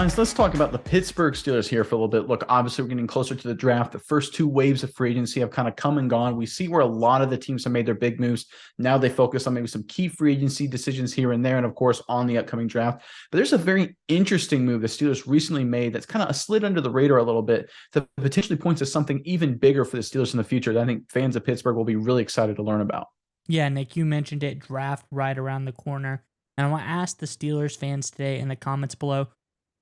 Miles, let's talk about the Pittsburgh Steelers here for a little bit. Look, obviously, we're getting closer to the draft. The first two waves of free agency have kind of come and gone. We see where a lot of the teams have made their big moves. Now they focus on maybe some key free agency decisions here and there, and of course, on the upcoming draft. But there's a very interesting move the Steelers recently made that's kind of slid under the radar a little bit that potentially points to something even bigger for the Steelers in the future that I think fans of Pittsburgh will be really excited to learn about. Yeah, Nick, you mentioned it, draft right around the corner. And I want to ask the Steelers fans today in the comments below,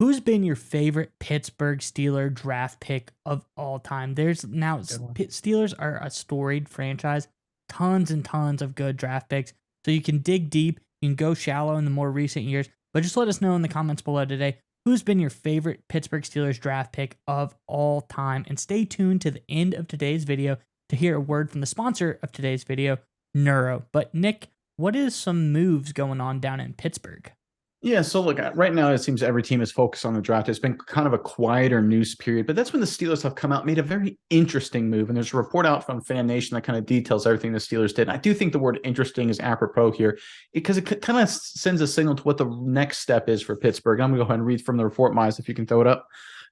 who's been your favorite Pittsburgh Steeler draft pick of all time? There's now Steelers are a storied franchise, tons and tons of good draft picks. So you can dig deep, you can go shallow in the more recent years, but just let us know in the comments below today, who's been your favorite Pittsburgh Steelers draft pick of all time? And stay tuned to the end of today's video to hear a word from the sponsor of today's video, Neuro. But Nick, what is some moves going on down in Pittsburgh? Yeah, so look, right now it seems every team is focused on the draft. It's been kind of a quieter news period, but that's when the Steelers have come out, made a very interesting move. And there's a report out from Fan Nation that kind of details everything the Steelers did. And I do think the word interesting is apropos here because it kind of sends a signal to what the next step is for Pittsburgh. I'm going to go ahead and read from the report, Miles, if you can throw it up.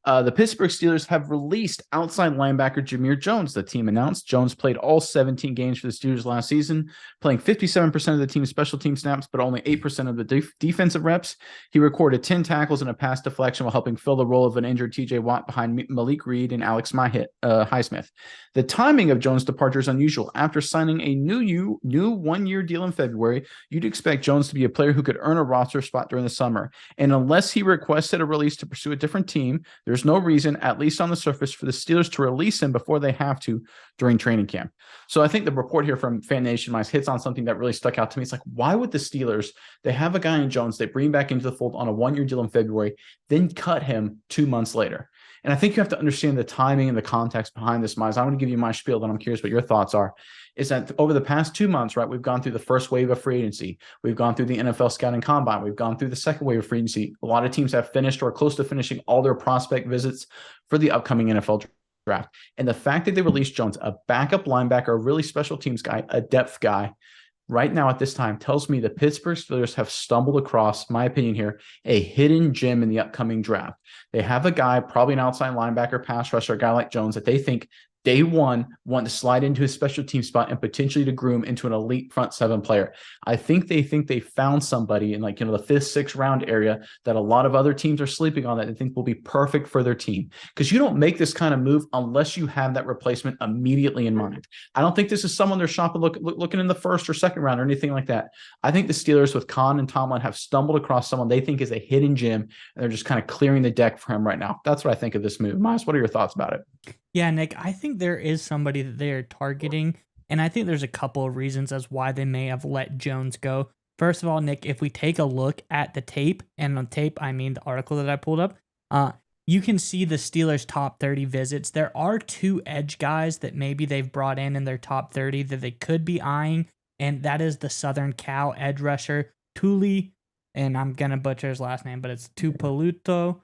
The Pittsburgh Steelers have released outside linebacker Jameer Jones. The team announced Jones played all 17 games for the Steelers last season, playing 57% of the team's special team snaps, but only 8% of the defensive reps. He recorded 10 tackles and a pass deflection while helping fill the role of an injured TJ Watt behind Malik Reed and Alex Highsmith. The timing of Jones' departure is unusual. After signing a new one-year deal in February, you'd expect Jones to be a player who could earn a roster spot during the summer. And unless he requested a release to pursue a different team, there's no reason, at least on the surface, for the Steelers to release him before they have to during training camp. So I think the report here from Fan Nation hits on something that really stuck out to me. It's like, why would the Steelers, they have a guy in Jones, they bring him back into the fold on a one-year deal in February, then cut him 2 months later? And I think you have to understand the timing and the context behind this, Miles. I'm going to give you my spiel, and I'm curious what your thoughts are. Is that over the past 2 months, right, we've gone through the first wave of free agency. We've gone through the NFL scouting combine. We've gone through the second wave of free agency. A lot of teams have finished or close to finishing all their prospect visits for the upcoming NFL draft. And the fact that they released Jones, a backup linebacker, a really special teams guy, a depth guy, right now at this time tells me the Pittsburgh Steelers have stumbled across, my opinion here, a hidden gem in the upcoming draft. They have a guy, probably an outside linebacker, pass rusher, a guy like Jones that they think day one want to slide into his special team spot and potentially to groom into an elite front seven player. I think they found somebody in the 5th, 6th round area that a lot of other teams are sleeping on that they think will be perfect for their team. Because you don't make this kind of move unless you have that replacement immediately in mind. I don't think this is someone they're shopping looking in the first or second round or anything like that. I think the Steelers with Khan and Tomlin have stumbled across someone they think is a hidden gem, and they're just kind of clearing the deck for him right now. That's what I think of this move. Miles, what are your thoughts about it? Yeah, Nick, I think there is somebody that they are targeting, and I think there's a couple of reasons as why they may have let Jones go. First of all, Nick, if we take a look at the tape, and on tape, I mean the article that I pulled up, you can see the Steelers' top 30 visits. There are 2 edge guys that maybe they've brought in their top 30 that they could be eyeing, and that is the Southern Cal edge rusher, Tuli, and I'm going to butcher his last name, but it's Tuipulotu.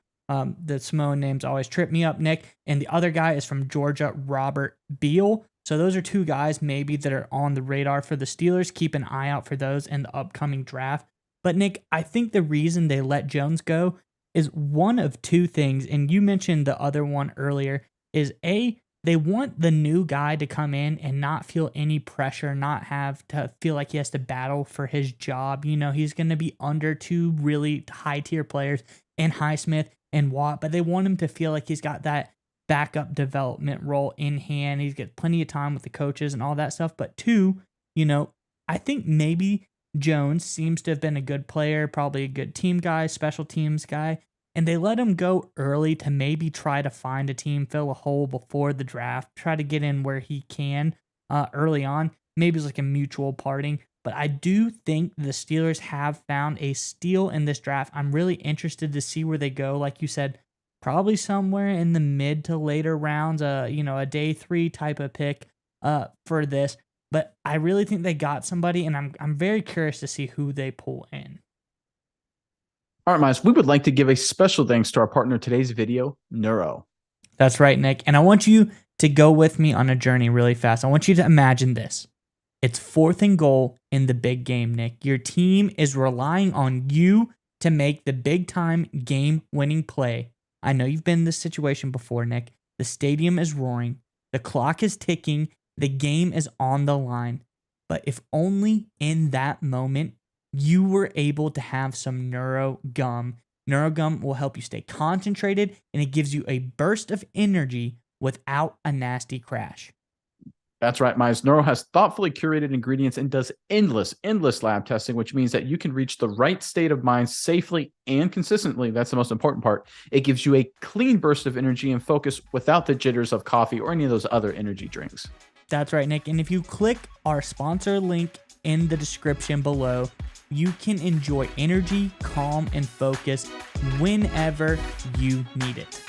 The Samoan names always trip me up, Nick. And the other guy is from Georgia, Robert Beal. So those are 2 guys maybe that are on the radar for the Steelers. Keep an eye out for those in the upcoming draft. But Nick, I think the reason they let Jones go is one of 2 things. And you mentioned the other one earlier is A, they want the new guy to come in and not feel any pressure, not have to feel like he has to battle for his job. You know, he's going to be under 2 really high tier players in Highsmith and Watt, but they want him to feel like he's got that backup development role in hand. He's got plenty of time with the coaches and all that stuff. But 2, I think maybe Jones seems to have been a good player, probably a good team guy, special teams guy, and they let him go early to maybe try to find a team, fill a hole before the draft, try to get in where he can early on. Maybe it's like a mutual parting. But I do think the Steelers have found a steal in this draft. I'm really interested to see where they go. Like you said, probably somewhere in the mid to later rounds, a day 3 type of pick for this. But I really think they got somebody, and I'm very curious to see who they pull in. All right, Miles, we would like to give a special thanks to our partner today's video, Neuro. That's right, Nick. And I want you to go with me on a journey really fast. I want you to imagine this. It's 4th and goal in the big game, Nick. Your team is relying on you to make the big time game winning play. I know you've been in this situation before, Nick. The stadium is roaring, the clock is ticking, the game is on the line. But if only in that moment you were able to have some NeuroGum. NeuroGum will help you stay concentrated, and it gives you a burst of energy without a nasty crash. That's right, Mize. Neuro has thoughtfully curated ingredients and does endless lab testing, which means that you can reach the right state of mind safely and consistently. That's the most important part. It gives you a clean burst of energy and focus without the jitters of coffee or any of those other energy drinks. That's right, Nick. And if you click our sponsor link in the description below, you can enjoy energy, calm, and focus whenever you need it.